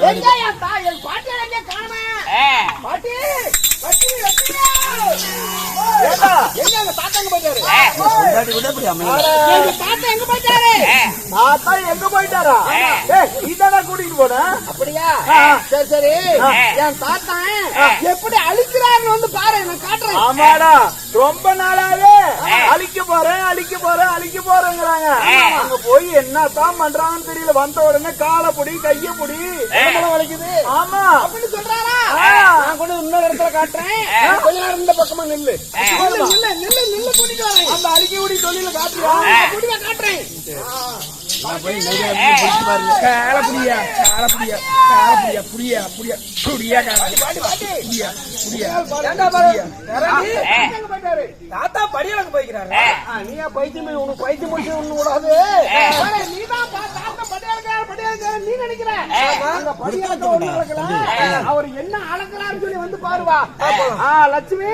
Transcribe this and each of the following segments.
எங்க என் பாட்டி எங்க காணோமே? பாட்டி பாட்டி எங்க எங்க தாத்தா எங்க போயிட்டாரு? எங்க தாத்தா எங்க போயிட்டாரு? தாத்தா எங்க போயிட்டாரா? இதானா கூட்டிட்டு போன? அப்படியா? சரி சரி. என் தாத்தா எப்படி அழிக்கிறாருன்னு வந்து பாரு, நான் காட்டுறேன். ஆமாடா, ரொம்ப நாளாவே அழிக்க போறேன் அழிக்க போறேன் அழிக்க போறேங்கிறாங்க. அங்க போய் என்னத்தான் பண்றாங்கன்னு தெரியல. வந்த உடனே காலை பொடி கைய பொடி வலிக்குது. ஆமா அப்படின்னு சொல்றாரா? நான் கொண்டு இன்னொரு இடத்துல காட்டுறேன். கொஞ்ச நேரம் இந்த பக்கமா நில்லு நில்லு கூட்டிட்டு வரேன். அந்த அழிக்க கூடி தொழில காட்டுறியா? கூட்டிட்டு காட்டுறேன். தாத்தா படியலுக்கு போய்க்கிறாரு. நீயா பைத்தியம்? உனக்கு பைத்தியம் முடிச்சு ஒண்ணு கூடாது. நீதான் நீ நினைக்கிற அவர் என்ன அளக்கிறான்னு சொல்லி வந்து பாருவா. லட்சுமி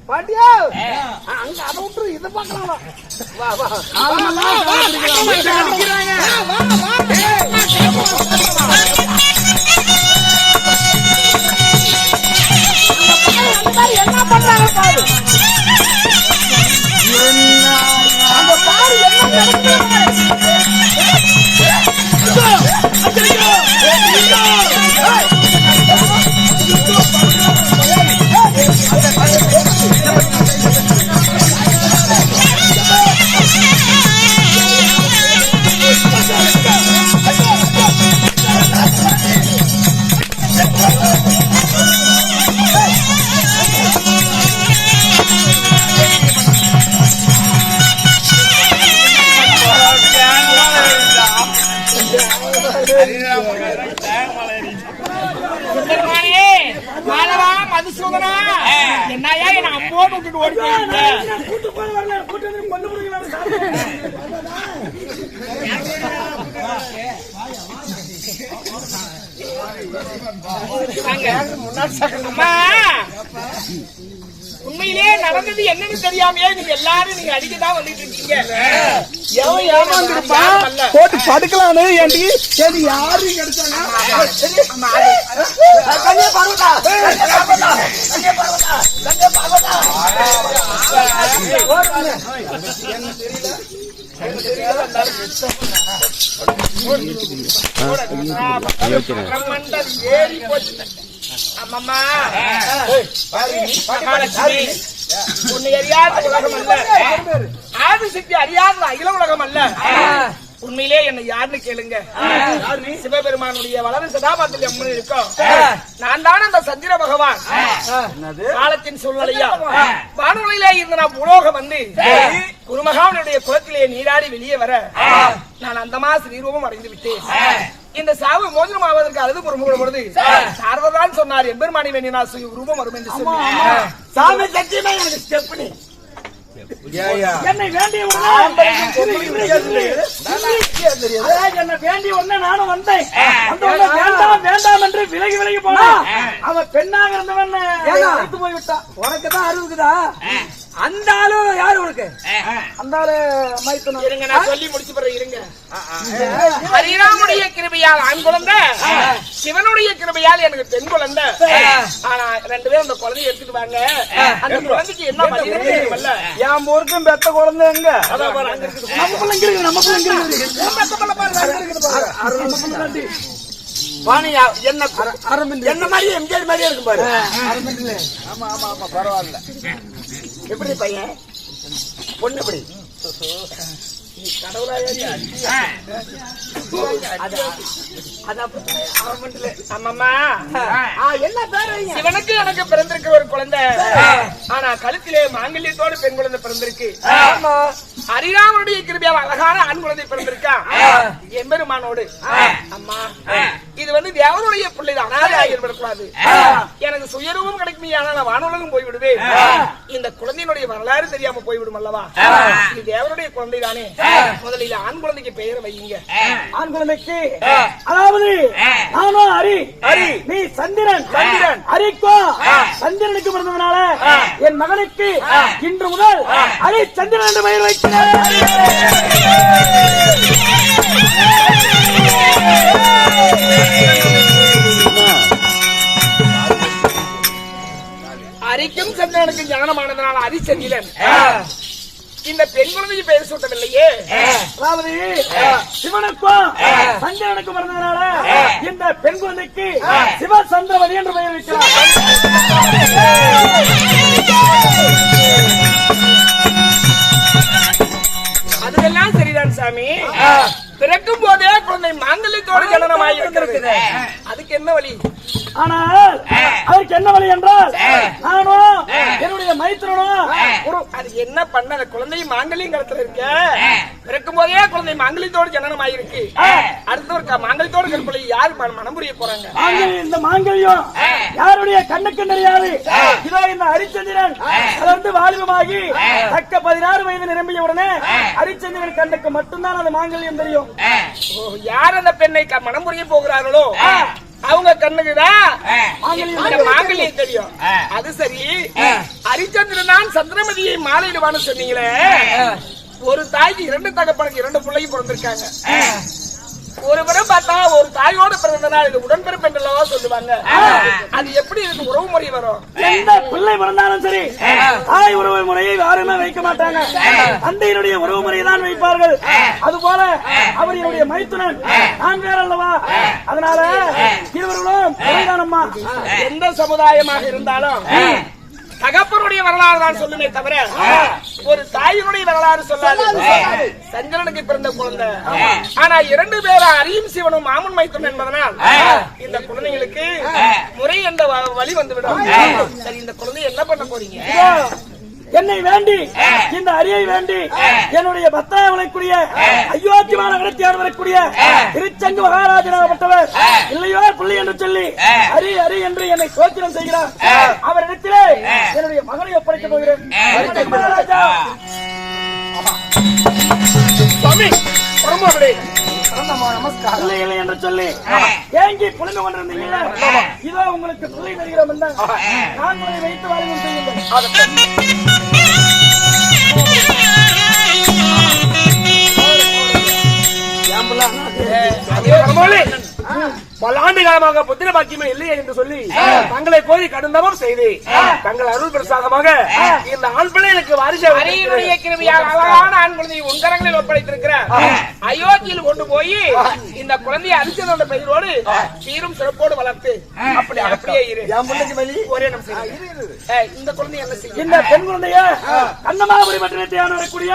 பாட்டியா அங்க அதை விட்டு இதை பாக்கலாம். வா வா என்ன பண்றாங்க பாரு. அந்த பாரு என்ன மதுசூதனா என்னையா என்ன அம்போடு விட்டுட்டு ஓடி உண்மையிலே நடந்தது என்னன்னு தெரியாமையே நீங்க எல்லாரும் நீங்க அடிக்கதான் வந்துட்டு இருக்கீங்க. போட்டு படுக்கலான்னு யாரு கிடைச்சாங்க? ஏறி போச்சு. அம்மா உன்னை அறியாத உலகம் அல்ல, ஆதிசக்தி அறியாத அகில உலகம் அல்ல. உண்மையிலே என்ன யாருன்னு கேளுங்க. சிவபெருமானுடைய வளரும் சதாபாத்திரம் அம்மன் இருக்கும். நான் தான் அந்த சந்திர பகவான். காலத்தின் சூழ்நிலையா வானொலியிலே இருந்து நான் உலோகம் வந்து குருமகாவனுடைய குளத்திலே நீராடி வெளியே வர நான் அந்த ஸ்ரீரூபம் அடைந்து விட்டேன். இந்த சாவு மோதிரம் ஆவதற்கு அழுது பொறுமுகப்படுது சார்வதான் சொன்னார். எம்பெருமானி வேண்டிய நான் ரூபம் வரும் என்று சொன்னார். சாமி சத்தியமா எனக்கு ஸ்டெப்னி என்னை வேண்டிய உடனே நானும் வந்தேன். வேண்டாம் வேண்டாம் என்று விலகி விலகி போனா அவன் பெண்ணாக இருந்தவன் போய்விட்டான். உனக்கு தான் அறிவுக்குதா? அந்த ஆளு யாரு உனக்கு? அந்த ஆளு இருங்க, நான் சொல்லி முடிச்சு போறேன். இருங்க. ஹரிராமுடைய கிருபையால் ஆண் குழந்தை, சிவனுடைய கிருபையால் எனக்கு பெண் குழந்தை. ஆனா ரெண்டு பேரும் அந்த குழந்தைய எடுத்துட்டு வாங்க. அந்த குழந்தைக்கு என்ன பண்ணிருக்கீங்கல்ல? என் ஊருக்கும் பெத்த குழந்தை எங்க? நமக்குள்ள என்ன மாதிரி எம்ஜிஆர் மாதிரியே இருக்கும் பாரு. ஆமா ஆமா ஆமா பரவாயில்ல. எப்படி பையன் பொண்ணு எப்படி சிவனுக்கு எனக்கு பிறந்திருக்கிற ஒரு குழந்தை. ஆனா கழுத்திலே மாங்கல்யத்தோடு பெண் குழந்தை பிறந்திருக்கு. ஹரிராமனுடைய கிருபையால் அழகான ஆண் குழந்தை பிறந்திருக்கா எம்பெருமானோடு. அம்மா இது வந்து தேவனுடைய பிள்ளைதான், அனாதையாகிவிடக்கூடாது. எனக்கு சுயரூபம் கிடைக்குமே, ஆனா நான் வானுலகம் போய்விடுவேன். இந்த குழந்தையினுடைய வரலாறு தெரியாம போய்விடும் அல்லவா? இது தேவனுடைய குழந்தை தானே. முதலில் ஆண் குழந்தைக்கு பெயர் வையுங்க. ஆண் குழந்தைக்கு அதாவது நானும் ஹரி, நீ சந்திரன். ஹரிக்கோ சந்திரனுக்கு பிறந்ததுனால என் மகனுக்கு இன்று முதல் ஹரி சந்திரன் என்று பெயர் வைக்கிறேன். ஜனனமானதனால் ஹரிச்சந்திரன் இந்த பெண் குழந்தைக்கு பெயர் சூட்டவில்லையே. அதாவது சிவனுக்கும் சந்திரனுக்கும் பிறந்ததுனால இந்த பெண் குழந்தைக்கு சிவசந்திரவதி என்று பெயர் வைக்கிறார். அதுக்கெல்லாம் சரிதான் சாமி. பிறக்கும் போதே குழந்தை மாங்கல்யத்தோடு ஜனனமாகி இருக்கிறது. அதுக்கு என்ன வழி? ஆனால் அதற்கு என்ன வழி என்றால் நானும் என்னுடைய மைத்திரனும் அது என்ன பண்ண அந்த குழந்தை மாங்கல்யம் காலத்துல இருக்க பிறக்கும் போதே குழந்தை மாங்கல்யத்தோடு ஜனனமாகி இருக்கு. அடுத்த ஒரு மாங்கல்யத்தோடு கற்பனை யாரு மனம் புரிய போறாங்க? இந்த மாங்கல்யம் யாருடைய கண்ணுக்கு தெரியாது. இதோ இந்த ஹரிச்சந்திரன் வளர்ந்து வாலிபமாகி தக்க 16 வயது நிரம்பிய உடனே ஹரிச்சந்திரன் கண்ணுக்கு மட்டும்தான் அந்த மாங்கல்யம் தெரியும். யார் அந்த பெண்ணை மனம் புரிய போகிறார்களோ அவங்க கண்ணுக்குதான் மாங்கல்யம் தெரியும். அது சரி, ஹரிச்சந்திரன் தான் சந்திரமதியை மாலையிடுவான்னு சொன்னீங்களே. ஒரு தாய்க்கு 2 தகப்பனுக்கு 2 பிள்ளையும் பிறந்திருக்காங்க. ஒரு புறம் பார்த்தா ஒரு தாயோடு பிறந்தனால் இது உடன்பிறப்பு என்றல்லவா சொல்லுவாங்க. அது எப்படி இதுக்கு உறவு முறை வரும்? எந்த பிள்ளை பிறந்தாலும் சரி தாய் உறவு முறையை யாருமே வைக்க மாட்டாங்க. தந்தையினுடைய உறவு முறையை தான் வைப்பார்கள். அதுபோல அவர் என்னுடைய மைத்துனன், நான் வேற அல்லவா. அதனால இருவர்களும் பிறந்தானம்மா. எந்த சமுதாயமாக இருந்தாலும் தகப்பனுடைய வரலாறு தான் சொல்லுமே தவிர ஒரு தாயினுடைய வரலாறு சொல்லாது. சந்திரனுக்கு பிறந்த குழந்தை. ஆனா 2 பேரும் அரியும் சிவனும் மாமன் மைத்துனன் என்பதனால் இந்த குழந்தைகளுக்கு முறை என்ற வழி வந்துவிடும். சரி, இந்த குழந்தை என்ன பண்ண போறீங்க? என்னை வேண்டி இந்த அரியை வேண்டி என்னுடைய பத்தாயம் விளைக்கூடிய அயோத்தியமான நடத்தியார் வரக்கூடிய திருச்செங்கு மகாராஜனாகப்பட்டவர் இல்லையோ பிள்ளை என்று சொல்லி அரி அரி என்று என்னை சோத்திரம் செய்கிறார். அவரிடத்திலே என்னுடைய மகனை ஒப்படைக்க போகிறேன். மகாராஜா சுவாமி நமஸ்காரம். இல்லை இல்லை என்று சொல்லி ஏங்கி புலந்து கொண்டிருந்தீங்களா? இதோ உங்களுக்கு பிள்ளை வருகிறோம் என்றால் நான் உங்களை வைத்து வாழ்வு செய்யுங்கள். பல்லாண்டு காலமாக புத்திர பாக்கியமே இல்லை என்று சொல்லி தங்களை கோரி கடுந்தவம் செய்து தங்கள் அருள் பிரசாதமாக இந்த ஆண் பிள்ளைகளுக்கு வாரிசு அழகான ஆண் குழந்தையை உன்கரங்களில் ஒப்படைத்திருக்கிறார். அயோத்தியில் கொண்டு போய் இந்த குழந்தையை அரிசனோட பெயரோடு சீரும் சிறப்போடு வளர்த்து அப்படியே இரு. ஒரே நிமிஷம், இந்த குழந்தை என்ன செய்யும்? இந்த பெண் குழந்தைய கண்ணமாபுரி பட்டணத்தை வரக்கூடிய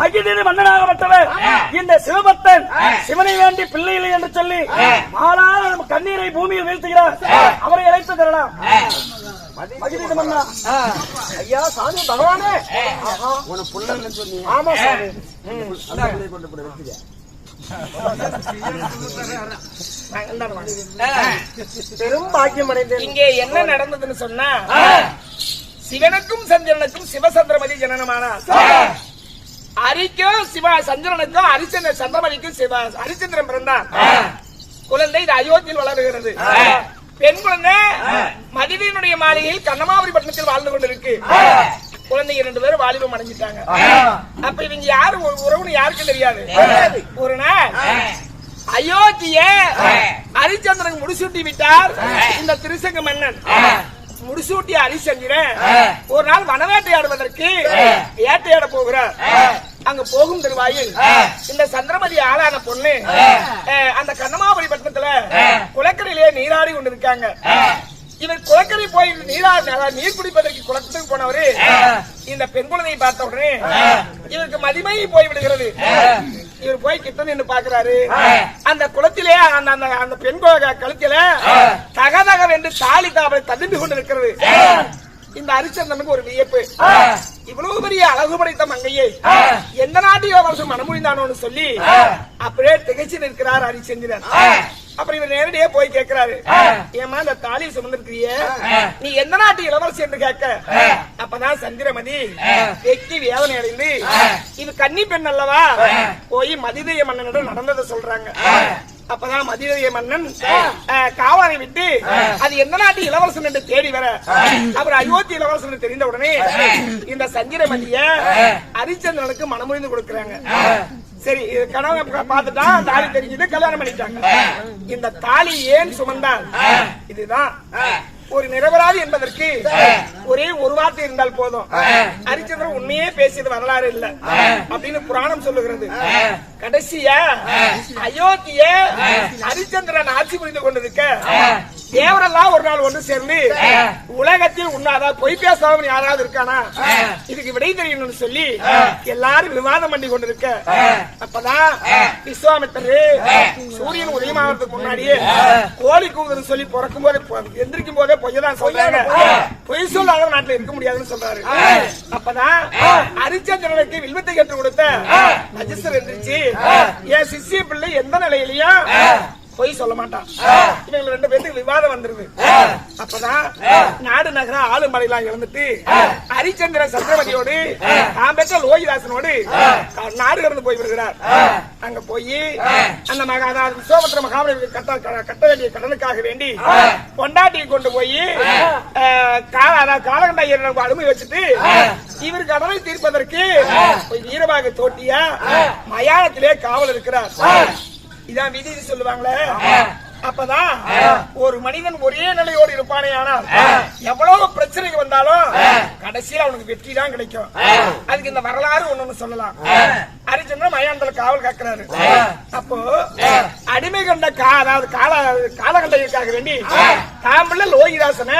மகிழ்ச்சி மன்னனாகப்பட்டவர் இந்த சிவபக்தன் சிவனை வேண்டி பிள்ளை இல்லை என்று சொல்லி மாலா கண்ணீரை பூமியில் வீழ்த்துகிறார். அவரை அழைத்து தரலாம். மகிழ்ச்சி மன்னா. ஐயா சாமி பகவானே, உன புள்ளன்னு சொன்னீங்க. ஆமா சாமி. கொண்டு போய் வெச்சுங்க. பெரும் பாக்கியம் அடைந்தேன். இங்கே என்ன நடந்ததுன்னு சொன்னா, சிவனுக்கும் சந்திரனுக்கும் சிவசந்திரமதி ஜனனமானார். அரிக்கும் சந்திரனுக்கும் சந்திரமதிக்கும் ஹரிச்சந்திரன் பிறந்தான். குழந்தை இது அயோத்தியில் வளருகிறது. பெண் குழந்தை மதிதியினுடைய மாளிகையில் கண்ணமாபுரி பட்டணத்தில் வாழ்ந்து கொண்டிருக்கு. குழந்தை 2 பேரும் வாலிபம் அடைஞ்சிட்டாங்க. அப்ப இவங்க யாரு உறவுன்னு யாருக்கும் தெரியாது. ஒரு நாள் அயோத்திய ஹரிச்சந்திரன் முடிசூட்டி விட்டார் இந்த திருசங்க மன்னன். முடிசூட்டிய ஹரிச்சந்திரன் ஒரு நாள் வனவேட்டையாடுவதற்கு வேட்டையாட போகிறார். அங்க போகும் திருவாயில் இந்த சந்திரமதி ஆளான பொண்ணு அந்த கண்ணமாபுரி பட்டணத்துல குளக்கரையிலே நீராடி கொண்டிருக்காங்க. இவர் குளக்கரை போய் நீர் குடிப்பதற்கு குளத்துக்கு போனவரு இந்த பெண் குழந்தையை பார்த்த உடனே இவருக்கு மதிமை போய் விடுகிறது. இவர் போய் கிட்ட நின்று பாக்குறாரு. அந்த குளத்திலே அந்த பெண் கழுத்தில தகதகவென்று தாலி தாவலை ததும்பி கொண்டு இருக்கிறது. இந்த ஹரிச்சந்திரனுக்கு ஒரு வியப்பு. இவ்வளவு பெரிய அழகு படைத்த மங்கையை எந்த நாட்டில் வருஷம் மனமுடிந்தானோன்னு சொல்லி அப்படியே திகைச்சு நிற்கிறார் ஹரிச்சந்திரன். அப்புறம் இவர் நேரடியே போய் கேட்கிறாரு, ஏமா இந்த தாலியை சுமந்திருக்கிறிய, நீ எந்த நாட்டு இளவரசி என்று கேட்க, அப்பதான் சந்திரமதி வெக்கி வேதனை அடைந்து இது கன்னி பெண் அல்லவா, போய் மதிதய மன்னனிடம் நடந்ததை சொல்றாங்க. அப்பதான் மதிதய மன்னன் காவலை விட்டு அது எந்த நாட்டு இளவரசன் என்று தேடி வர அவர் அயோத்தி இளவரசன் தெரிந்த உடனே இந்த சந்திரமதிய ஹரிச்சந்திரனுக்கு மனமுறிந்து கொடுக்கிறாங்க. சரி, கணவன் பார்த்துட்டான், தாலி தெரிஞ்சது, கல்யாணம் பண்ணிட்டாங்க. இந்த தாலி ஏன் சுமந்தால் இதுதான் ஒரு நிரபராதி என்பதற்கு ஒரே ஒரு வார்த்தை இருந்தால் போதும். ஹரிச்சந்திரன் உண்மையே பேசியது வரலாறு இல்ல அப்படின்னு புராணம் சொல்லுகிறது. கடைசியா அயோத்திய ஹரிச்சந்திரன் ஆட்சி புரிந்து கொண்டிருக்க தேவரெல்லாம் ஒரு நாள் ஒன்று சேர்ந்து உலகத்தில் உண்ணாதா பொய் பேசாமல் யாராவது இருக்கானா, இதுக்கு விடை தெரியணும்னு சொல்லி எல்லாரும் விவாதம் பண்ணி கொண்டிருக்க அப்பதான் விஸ்வாமித்திரர் சூரியன் உதயமாகிறதுக்கு முன்னாடியே கோழி கூவுதுன்னு சொல்லி பிறக்கும் போது எந்திரிக்கும் போதே பொய்யதான் சொல்றாங்க. பொய் சொல்லாத நாட்டுல இருக்க முடியாதுன்னு சொல்றாரு. அப்பதான் ஹரிச்சந்திரனுக்கு வில்வத்தை கற்றுக் கொடுத்த நஜிஸ்டர் எந்திரிச்சு என் சிஷ்ய பிள்ளை எந்த நிலையிலையும் பொய் சொல்ல மாட்டான். இவங்க ரெண்டு பேருக்கு விவாதம் வந்துருது. அப்பதான் நாடு நகர ஆளுமலையெல்லாம் இழந்துட்டு ஹரிச்சந்திரன் சந்திரமதியோடு தான் பெற்ற லோகிதாசனோடு நாடு கடந்து போய் வருகிறார். அங்க போய் அந்த விஸ்வாமித்திர மகாபலி கட்ட வேண்டிய கடனுக்காக வேண்டி பொண்டாட்டியை கொண்டு போய் காலகண்ட அடிமை வச்சுட்டு இவர் கடனை தீர்ப்பதற்கு வீரபாக தோட்டியா மயானத்திலே காவல் இருக்கிறார். இதான் விதி சொல்லுவாங்களே. அப்பதான் ஒரு மனிதன் ஒரே நிலையோடு இருப்பானே, ஆனால் எவ்வளவு பிரச்சனைக்கு வந்தாலும் கடைசியில் அவனுக்கு வெற்றி தான் கிடைக்கும். அதுக்கு இந்த வரலாறு ஒண்ணு சொல்லலாம். ஹரிச்சந்திரன் மயானத்துல காவல் காக்கிறாரு. அப்போ அடிமை கண்ட அதாவது காலகண்டைக்காக வேண்டி தாம்புள்ள லோகிதாசனை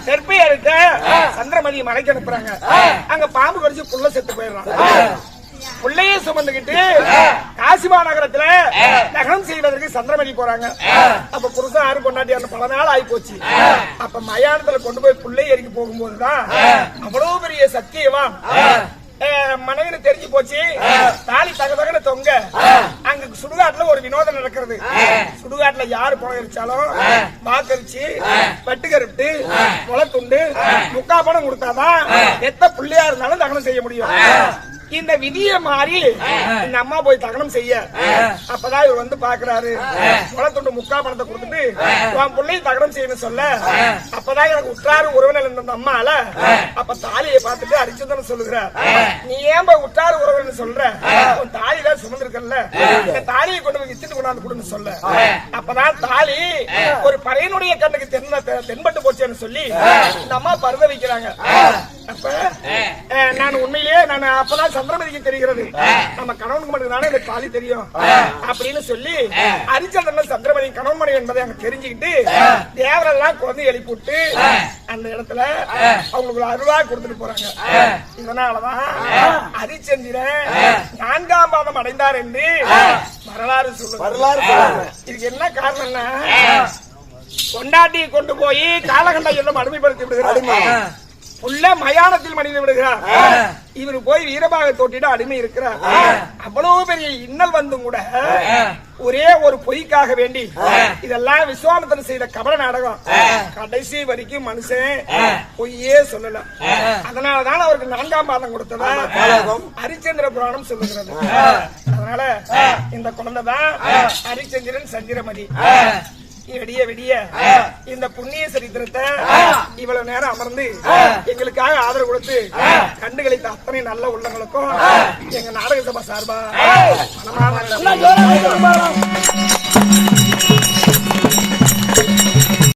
தெற்பையா இருக்க சந்திரமதியை மலைக்கு அனுப்புறாங்க. அங்க பாம்பு கடிச்சு புள்ள செத்து போயிடுறான். பிள்ளையே சுமந்துகிட்டு காசிமா நகரத்துல நகரம் செய்வதற்கு சந்திரமதி போறாங்க. அப்ப புருஷன் ஆறு கொண்டாடி பல நாள் ஆகி போச்சு. அப்ப மயானத்துல கொண்டு போய் பிள்ளை எரிக்க போகும்போதுதான் அவ்வளவு பெரிய சத்தியவான் மனைவி தெரிஞ்சு போச்சு. தாலி தகதகன தொங்க அங்க சுடுகாட்டுல ஒரு வினோதம் நடக்கிறது. சுடுகாட்டுல யாரு புலகரிச்சாலும் வாக்கரிச்சு வெட்டுக்கருட்டு முளத்துண்டு முக்கா பணம் கொடுத்தாதான் எத்த பிள்ளையா இருந்தாலும் தகனம் செய்ய முடியும். இந்த விதியை மாறி இந்த அம்மா போய் தகனம் செய்ய அப்பதான் இவர் வந்து பாக்குறாரு. முளத்துண்டு முக்கா பணத்தை கொடுத்துட்டு உன் பிள்ளையும் தகனம் செய்யணும் சொல்ல அப்பதான் எனக்கு உற்றாரு உறவினர் இருந்த அம்மால அப்ப தாலியை பார்த்துட்டு ஹரிச்சந்திரன் சொல்லுகிறார், நீ ஏன் போய் உற்றாரு உறவினர் சொல்ற, உன் தாலிதான் சுமந்திருக்கல, இந்த தாலியை கொண்டு போய் வித்துட்டு கொண்டாந்து கொடுன்னு சொல்ல அப்பதான் தாலி ஒரு பறையனுடைய கண்ணுக்கு தென்பட்டு போச்சேன்னு சொல்லி இந்த அம்மா பருத வைக்கிறாங்க. அப்ப நான் உண்மையிலேயே நான் அப்பதான் சந்திரமதிக்கு தெரிகிறது நம்ம கணவனுக்கு மட்டும் தானே இந்த தாலி தெரியும் அப்படின்னு சொல்லி ஹரிச்சந்திரன் சந்திரமதி கணவன் மனைவி என்பதை அங்க தெரிஞ்சுக்கிட்டு தேவரெல்லாம் குழந்தை எழுப்பிட்டு அந்த இடத்துல அவங்களுக்கு அருவா கொடுத்துட்டு போறாங்க. இதனாலதான் ஹரிச்சந்திரன் 4ஆம் பாதம் அடைந்தார் என்று வரலாறு சொல்லுவாங்க. இதுக்கு என்ன காரணம்னா கொண்டாட்டியை கொண்டு போய் காலகண்ட எல்லாம் அடிமைப்படுத்தி விடுகிறார். உள்ள மயானத்தில் மனித விடுகிறார். இவரு போய் வீரபாக தோட்டிட அடிமை இருக்கிறார். அவ்வளவு பெரிய இன்னல் வந்தும் கூட ஒரே ஒரு பொய்க்காக வேண்டி இதெல்லாம் விஸ்வாமித்திரன் செய்த கபட நாடகம். கடைசி வரைக்கும் மனுஷன் பொய்யே சொல்லல. அதனாலதான் அவருக்கு 4ஆம் பாதம் கொடுத்ததா ஹரிச்சந்திர புராணம் சொல்லுகிறது. அதனால இந்த குழந்தை தான் ஹரிச்சந்திரன் சந்திரமதி. விடிய விடிய இந்த புண்ணிய சரித்திரத்தை இவ்வளவு நேரம் அமர்ந்து எங்களுக்காக ஆதரவு கொடுத்து கண்டுகளித்த அத்தனை நல்ல உள்ளங்களுக்கும் எங்க நாடக சபை சார்பா